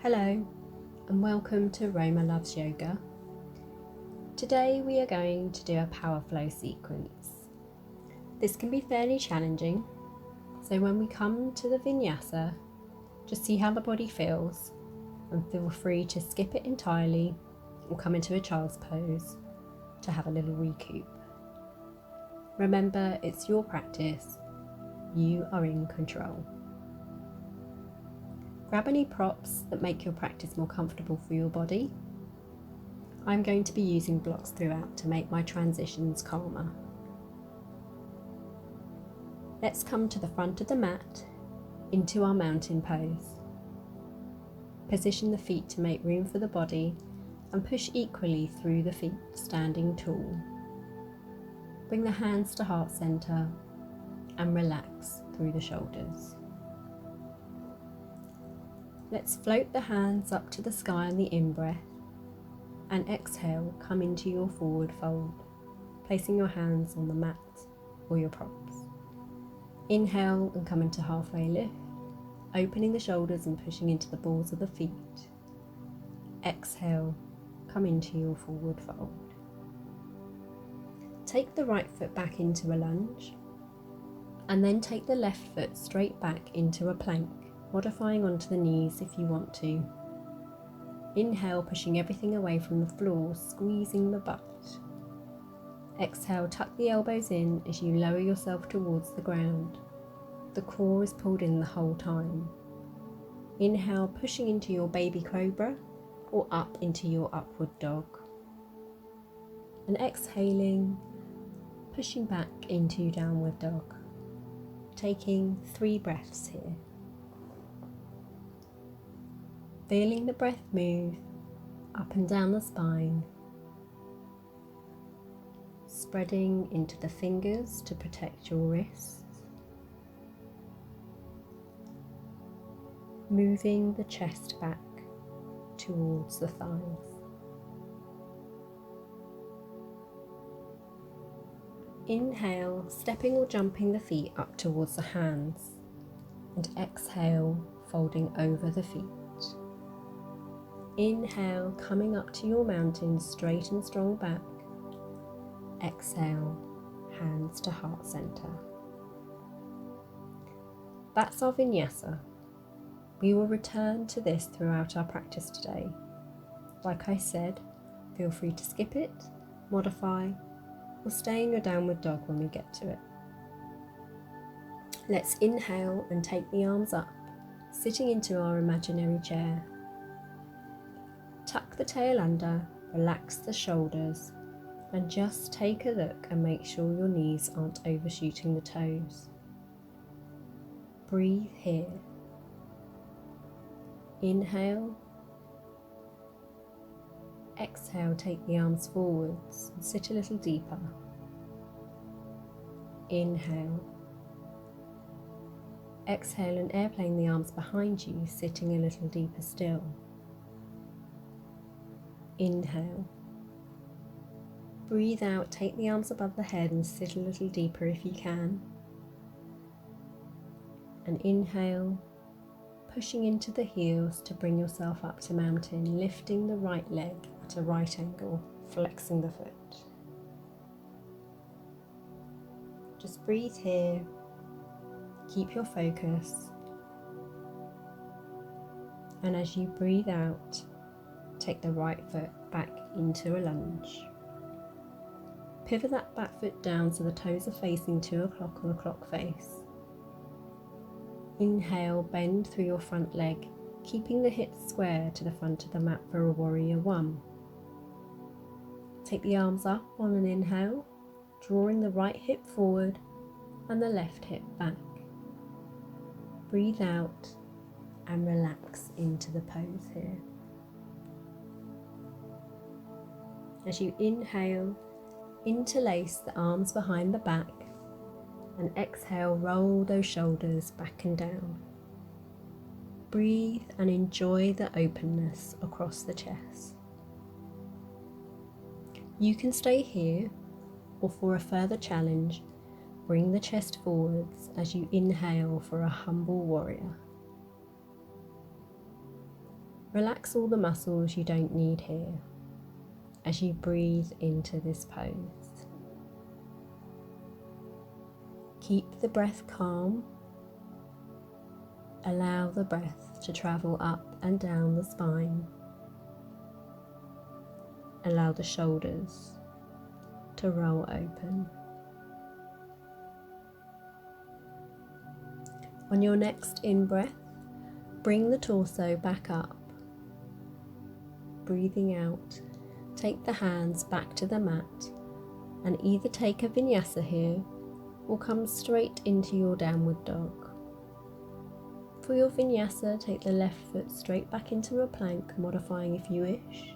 Hello and welcome to Roma Loves Yoga. Today we are going to do a power flow sequence. This can be fairly challenging, so when we come to the vinyasa, just see how the body feels and feel free to skip it entirely or come into a child's pose to have a little recoup. Remember, it's your practice, you are in control. Grab any props that make your practice more comfortable for your body. I'm going to be using blocks throughout to make my transitions calmer. Let's come to the front of the mat into our mountain pose. Position the feet to make room for the body and push equally through the feet, standing tall. Bring the hands to heart center and relax through the shoulders. Let's float the hands up to the sky on the in-breath and exhale, come into your forward fold, placing your hands on the mat or your props. Inhale and come into halfway lift, opening the shoulders and pushing into the balls of the feet. Exhale, come into your forward fold. Take the right foot back into a lunge and then take the left foot straight back into a plank, modifying onto the knees if you want to. Inhale, pushing everything away from the floor, squeezing the butt. Exhale, tuck the elbows in as you lower yourself towards the ground. The core is pulled in the whole time. Inhale, pushing into your baby cobra or up into your upward dog. And exhaling, pushing back into downward dog. Taking 3 breaths here. Feeling the breath move up and down the spine, spreading into the fingers to protect your wrists, moving the chest back towards the thighs. Inhale, stepping or jumping the feet up towards the hands, and exhale, folding over the feet. Inhale, coming up to your mountain, straight and strong back. Exhale, hands to heart center. That's our vinyasa. We will return to this throughout our practice today. Like I said, feel free to skip it, modify, or stay in your downward dog when we get to it. Let's inhale and take the arms up, sitting into our imaginary chair. Tuck the tail under, relax the shoulders, and just take a look and make sure your knees aren't overshooting the toes. Breathe here. Inhale. Exhale, take the arms forwards and sit a little deeper. Inhale. Exhale and airplane the arms behind you, sitting a little deeper still. Inhale. Breathe out, take the arms above the head and sit a little deeper if you can. And inhale, pushing into the heels to bring yourself up to mountain, lifting the right leg at a right angle, flexing the foot. Just breathe here, keep your focus, and as you breathe out, take the right foot back into a lunge. Pivot that back foot down so the toes are facing 2 o'clock on the clock face. Inhale, bend through your front leg, keeping the hips square to the front of the mat for a warrior 1. Take the arms up on an inhale, drawing the right hip forward and the left hip back. Breathe out and relax into the pose here. As you inhale, interlace the arms behind the back and exhale, roll those shoulders back and down. Breathe and enjoy the openness across the chest. You can stay here, or for a further challenge, bring the chest forwards as you inhale for a humble warrior. Relax all the muscles you don't need here as you breathe into this pose. Keep the breath calm. Allow the breath to travel up and down the spine. Allow the shoulders to roll open. On your next in-breath, bring the torso back up. Breathing out, take the hands back to the mat and either take a vinyasa here or come straight into your downward dog. For your vinyasa, take the left foot straight back into a plank, modifying if you wish.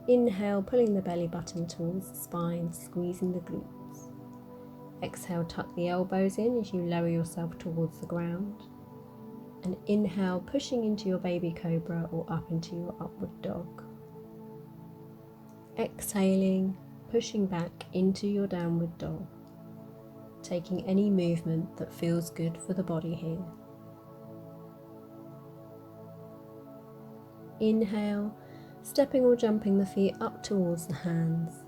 Inhale, pulling the belly button towards the spine, squeezing the glutes. Exhale, tuck the elbows in as you lower yourself towards the ground. And inhale, pushing into your baby cobra or up into your upward dog. Exhaling, pushing back into your downward dog, taking any movement that feels good for the body here. Inhale, stepping or jumping the feet up towards the hands,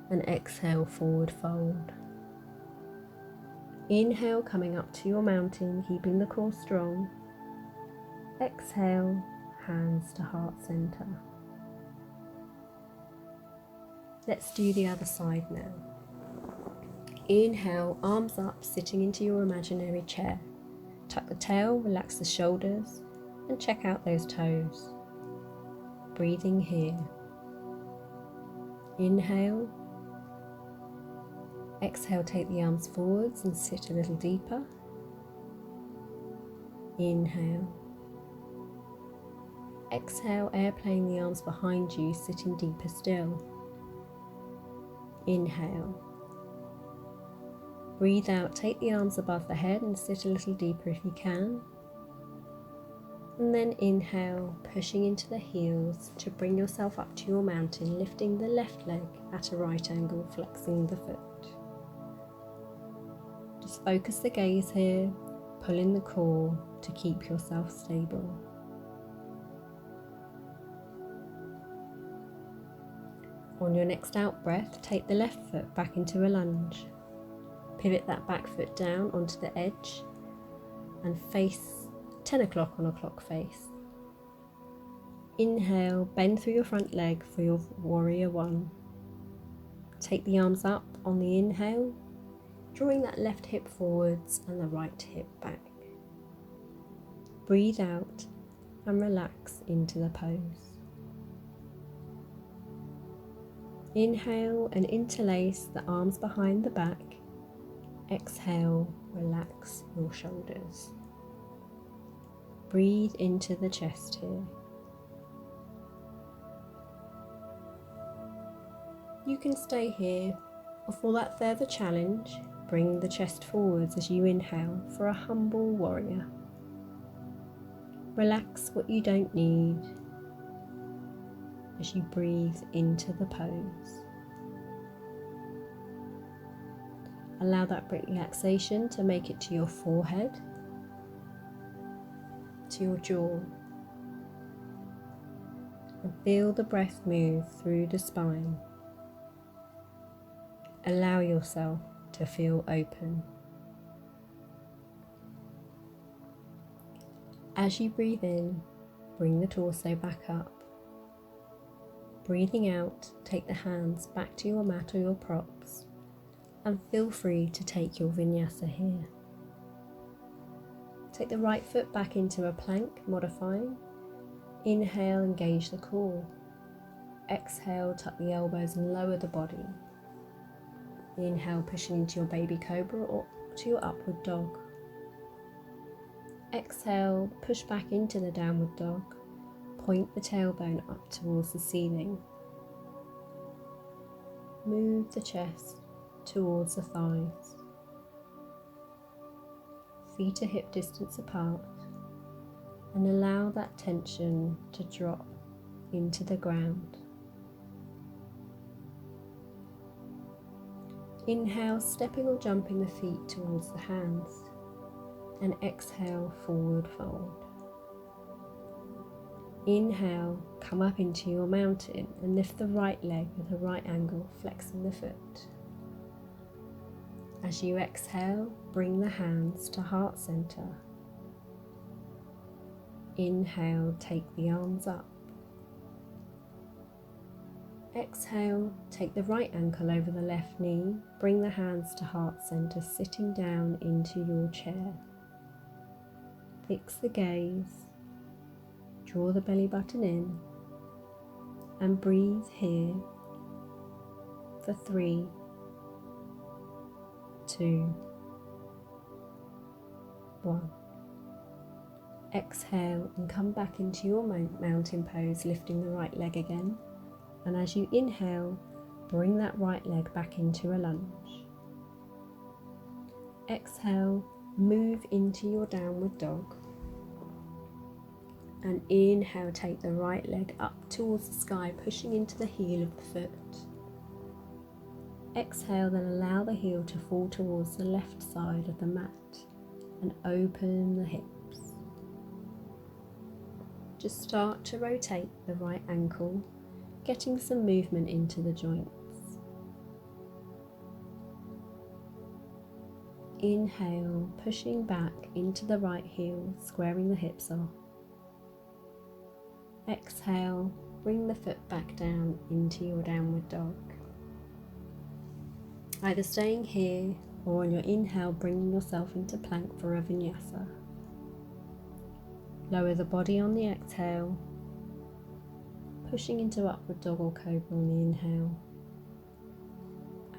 and exhale, forward fold. Inhale, coming up to your mountain, keeping the core strong. Exhale, hands to heart center. Let's do the other side now. Inhale, arms up, sitting into your imaginary chair. Tuck the tail, relax the shoulders, and check out those toes. Breathing here. Inhale. Exhale, take the arms forwards and sit a little deeper. Inhale. Exhale, airplane the arms behind you, sitting deeper still. Inhale. Breathe out, take the arms above the head and sit a little deeper if you can. And then inhale, pushing into the heels to bring yourself up to your mountain, lifting the left leg at a right angle, flexing the foot. Just focus the gaze here, pull in the core to keep yourself stable. On your next out breath, take the left foot back into a lunge. Pivot that back foot down onto the edge and face 10 o'clock on a clock face. Inhale, bend through your front leg for your warrior one. Take the arms up on the inhale, drawing that left hip forwards and the right hip back. Breathe out and relax into the pose. Inhale and interlace the arms behind the back. Exhale, relax your shoulders. Breathe into the chest here. You can stay here, or for that further challenge, bring the chest forwards as you inhale for a humble warrior. Relax what you don't need as you breathe into the pose. Allow that relaxation to make it to your forehead, to your jaw, and feel the breath move through the spine. Allow yourself to feel open. As you breathe in, bring the torso back up. Breathing out, take the hands back to your mat or your props, and feel free to take your vinyasa here. Take the right foot back into a plank, modifying. Inhale, engage the core. Exhale, tuck the elbows and lower the body. Inhale, pushing into your baby cobra or to your upward dog. Exhale, push back into the downward dog. Point the tailbone up towards the ceiling. Move the chest towards the thighs. Feet are hip distance apart, and allow that tension to drop into the ground. Inhale, stepping or jumping the feet towards the hands, and exhale, forward fold. Inhale, come up into your mountain and lift the right leg at a right angle, flexing the foot. As you exhale, bring the hands to heart center. Inhale, take the arms up. Exhale, take the right ankle over the left knee, bring the hands to heart center, sitting down into your chair. Fix the gaze, draw the belly button in, and breathe here for 3, 2, 1. Exhale and come back into your mountain pose, lifting the right leg again. And as you inhale, bring that right leg back into a lunge. Exhale, move into your downward dog. And inhale, take the right leg up towards the sky, pushing into the heel of the foot. Exhale, then allow the heel to fall towards the left side of the mat and open the hips. Just start to rotate the right ankle, getting some movement into the joints. Inhale, pushing back into the right heel, squaring the hips off. Exhale, bring the foot back down into your downward dog. Either staying here or on your inhale, bringing yourself into plank for a vinyasa. Lower the body on the exhale, pushing into upward dog or cobra on the inhale,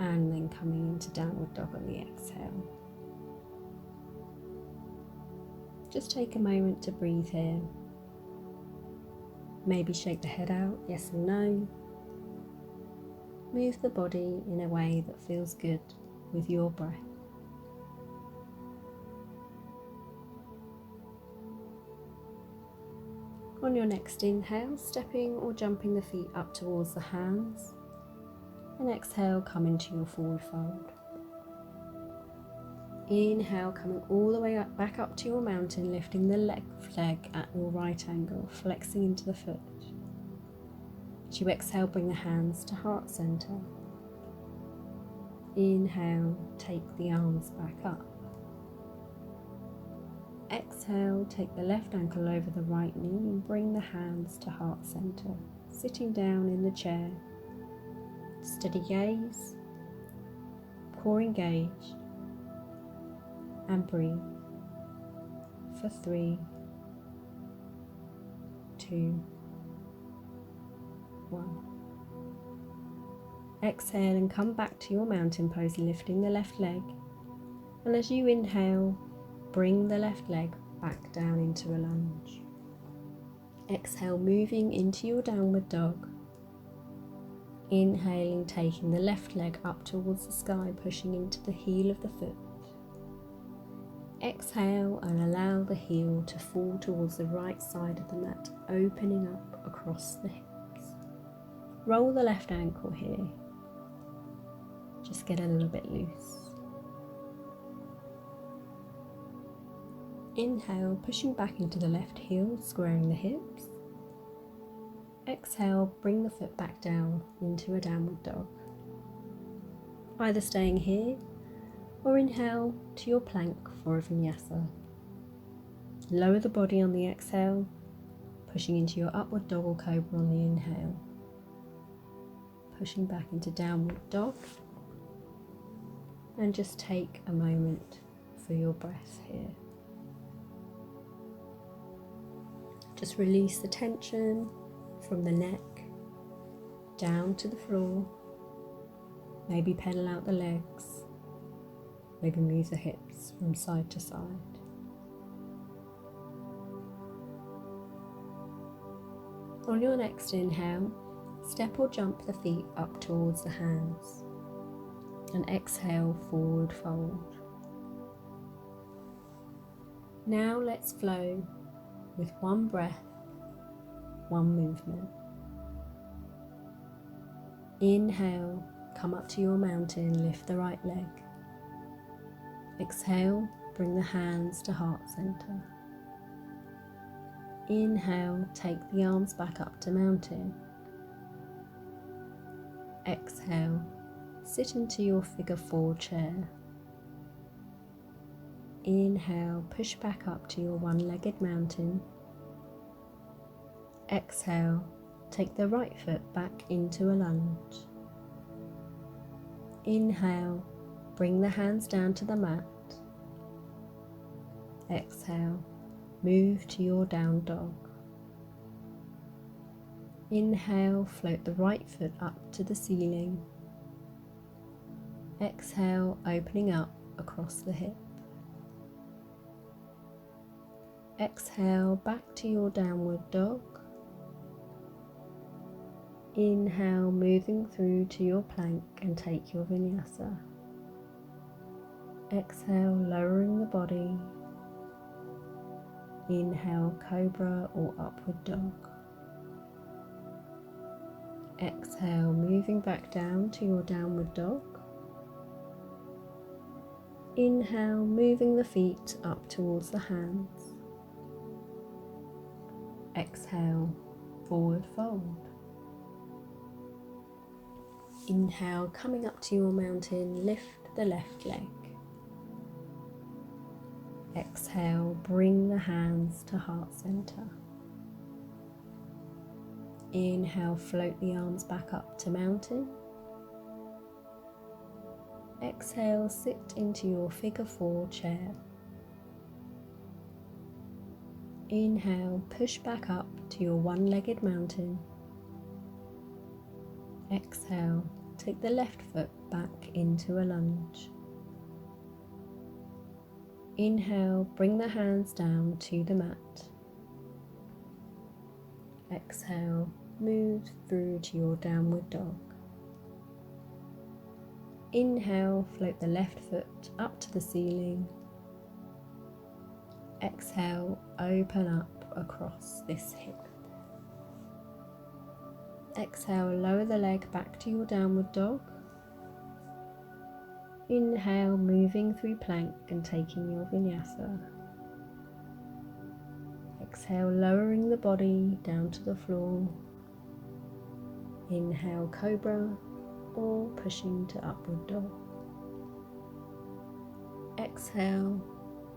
and then coming into downward dog on the exhale. Just take a moment to breathe here. Maybe shake the head out, yes or no. Move the body in a way that feels good with your breath. On your next inhale, stepping or jumping the feet up towards the hands, and exhale, come into your forward fold. Inhale, coming all the way up, back up to your mountain, lifting the left leg at your right angle, flexing into the foot. As you exhale, bring the hands to heart center. Inhale, take the arms back up. Exhale, take the left ankle over the right knee and bring the hands to heart center, sitting down in the chair. Steady gaze, core engaged, and breathe for 3, 2, 1. Exhale and come back to your mountain pose, lifting the left leg. And as you inhale, bring the left leg back down into a lunge. Exhale, moving into your downward dog. Inhaling, taking the left leg up towards the sky, pushing into the heel of the foot. Exhale and allow the heel to fall towards the right side of the mat, opening up across the hips. Roll the left ankle here. Just get a little bit loose. Inhale, pushing back into the left heel, squaring the hips. Exhale, bring the foot back down into a downward dog. Either staying here or inhale to your plank for a vinyasa. Lower the body on the exhale, pushing into your upward dog or cobra on the inhale. Pushing back into downward dog. And just take a moment for your breath here. Just release the tension from the neck down to the floor. Maybe pedal out the legs. Maybe move the hips from side to side. On your next inhale, step or jump the feet up towards the hands. And exhale, forward fold. Now let's flow with one breath, one movement. Inhale, come up to your mountain, lift the right leg. Exhale, bring the hands to heart center. Inhale, take the arms back up to mountain. Exhale, sit into your figure 4 chair. Inhale, push back up to your one-legged mountain. Exhale, take the right foot back into a lunge. Inhale, bring the hands down to the mat. Exhale, move to your down dog. Inhale, float the right foot up to the ceiling. Exhale, opening up across the hip. Exhale, back to your downward dog. Inhale, moving through to your plank and take your vinyasa. Exhale, lowering the body. Inhale, cobra or upward dog. Exhale, moving back down to your downward dog. Inhale, moving the feet up towards the hands. Exhale, forward fold. Inhale, coming up to your mountain, lift the left leg. Exhale, bring the hands to heart center. Inhale, float the arms back up to mountain. Exhale, sit into your figure 4 chair. Inhale, push back up to your one-legged mountain. Exhale, take the left foot back into a lunge. Inhale, bring the hands down to the mat. Exhale, move through to your downward dog. Inhale, float the left foot up to the ceiling. Exhale, open up across this hip. Exhale, lower the leg back to your downward dog. Inhale, moving through plank and taking your vinyasa. Exhale, lowering the body down to the floor. Inhale, cobra or pushing to upward dog. Exhale,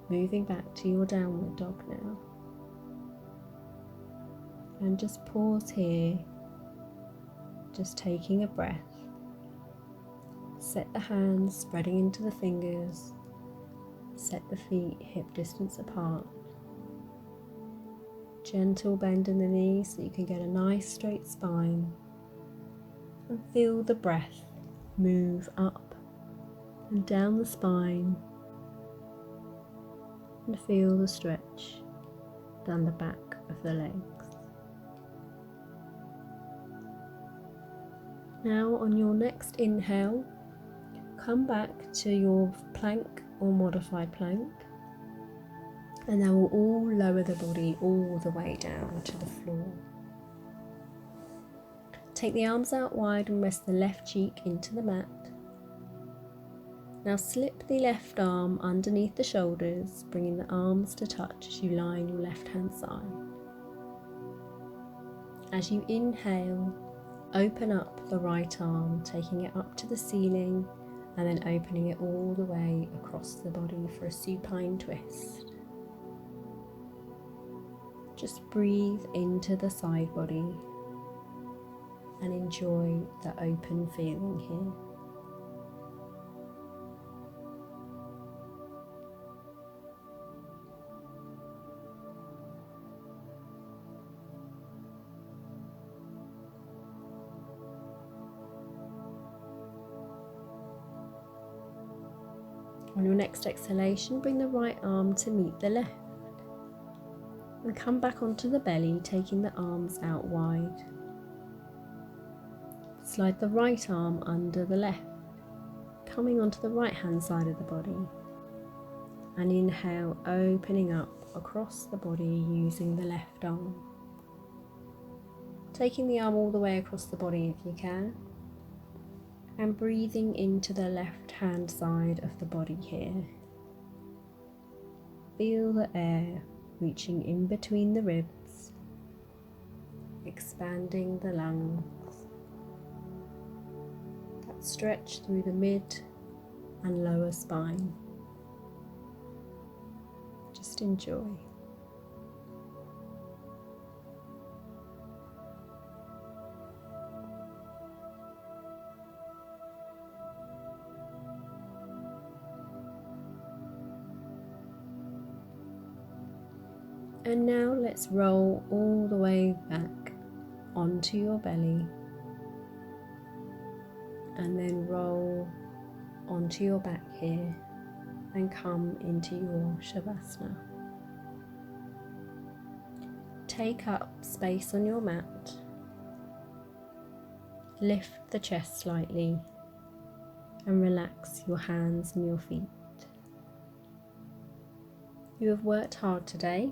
moving back to your downward dog now. And just pause here, just taking a breath. Set the hands spreading into the fingers. Set the feet hip distance apart. Gentle bend in the knees so you can get a nice straight spine. And feel the breath move up and down the spine. And feel the stretch down the back of the legs. Now on your next inhale, come back to your plank or modified plank, and then we'll all lower the body all the way down to the floor. Take the arms out wide and rest the left cheek into the mat. Now slip the left arm underneath the shoulders, bringing the arms to touch as you lie on your left hand side. As you inhale, open up the right arm, taking it up to the ceiling and then opening it all the way across the body for a supine twist. Just breathe into the side body and enjoy the open feeling here. On your next exhalation, bring the right arm to meet the left and come back onto the belly, taking the arms out wide. Slide the right arm under the left, coming onto the right hand side of the body, and inhale, opening up across the body using the left arm. Taking the arm all the way across the body if you can, and breathing into the left hand side of the body here. Feel the air reaching in between the ribs expanding the lungs that stretch through the mid and lower spine. Just enjoy. And now let's roll all the way back onto your belly and then roll onto your back here and come into your Shavasana. Take up space on your mat, lift the chest slightly and relax your hands and your feet. You have worked hard today.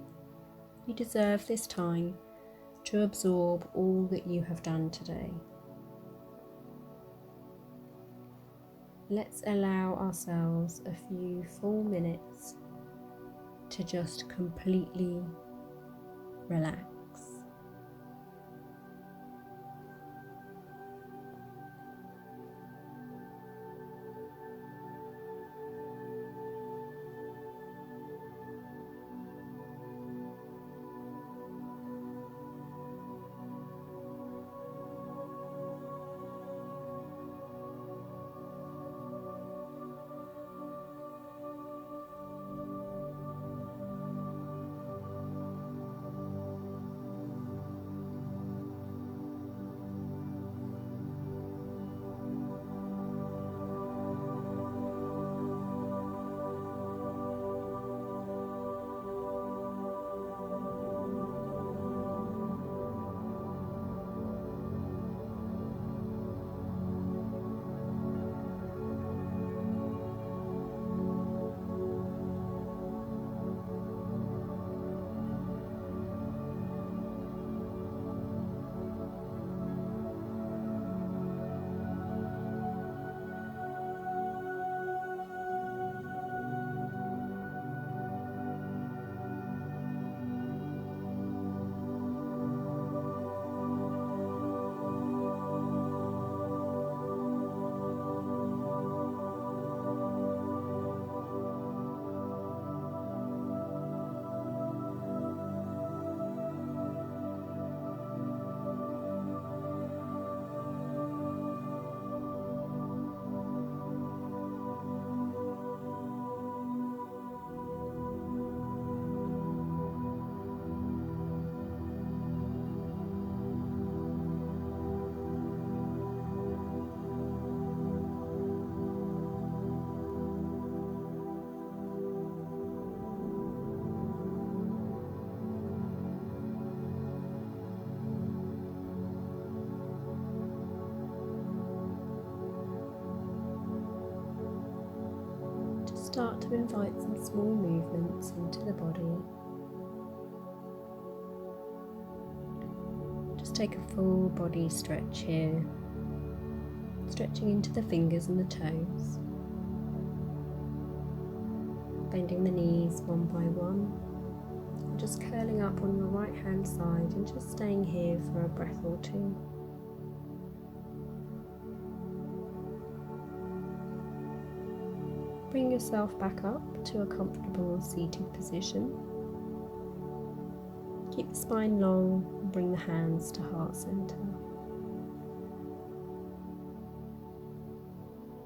You deserve this time to absorb all that you have done today. Let's allow ourselves a few full minutes to just completely relax. Start to invite some small movements into the body. Just take a full body stretch here, stretching into the fingers and the toes, bending the knees one by one, and just curling up on your right hand side and just staying here for a breath or two. Bring yourself back up to a comfortable seated position. Keep the spine long and bring the hands to heart center.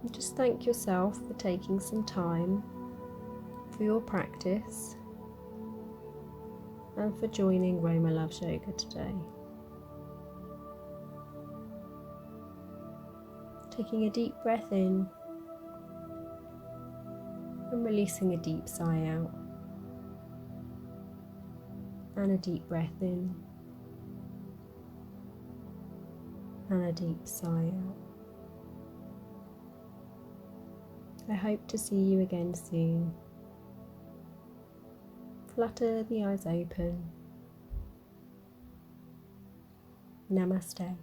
And just thank yourself for taking some time for your practice and for joining Roma Loves Yoga today. Taking a deep breath in and releasing a deep sigh out, and a deep breath in and a deep sigh out. I hope to see you again soon. Flutter the eyes open. Namaste.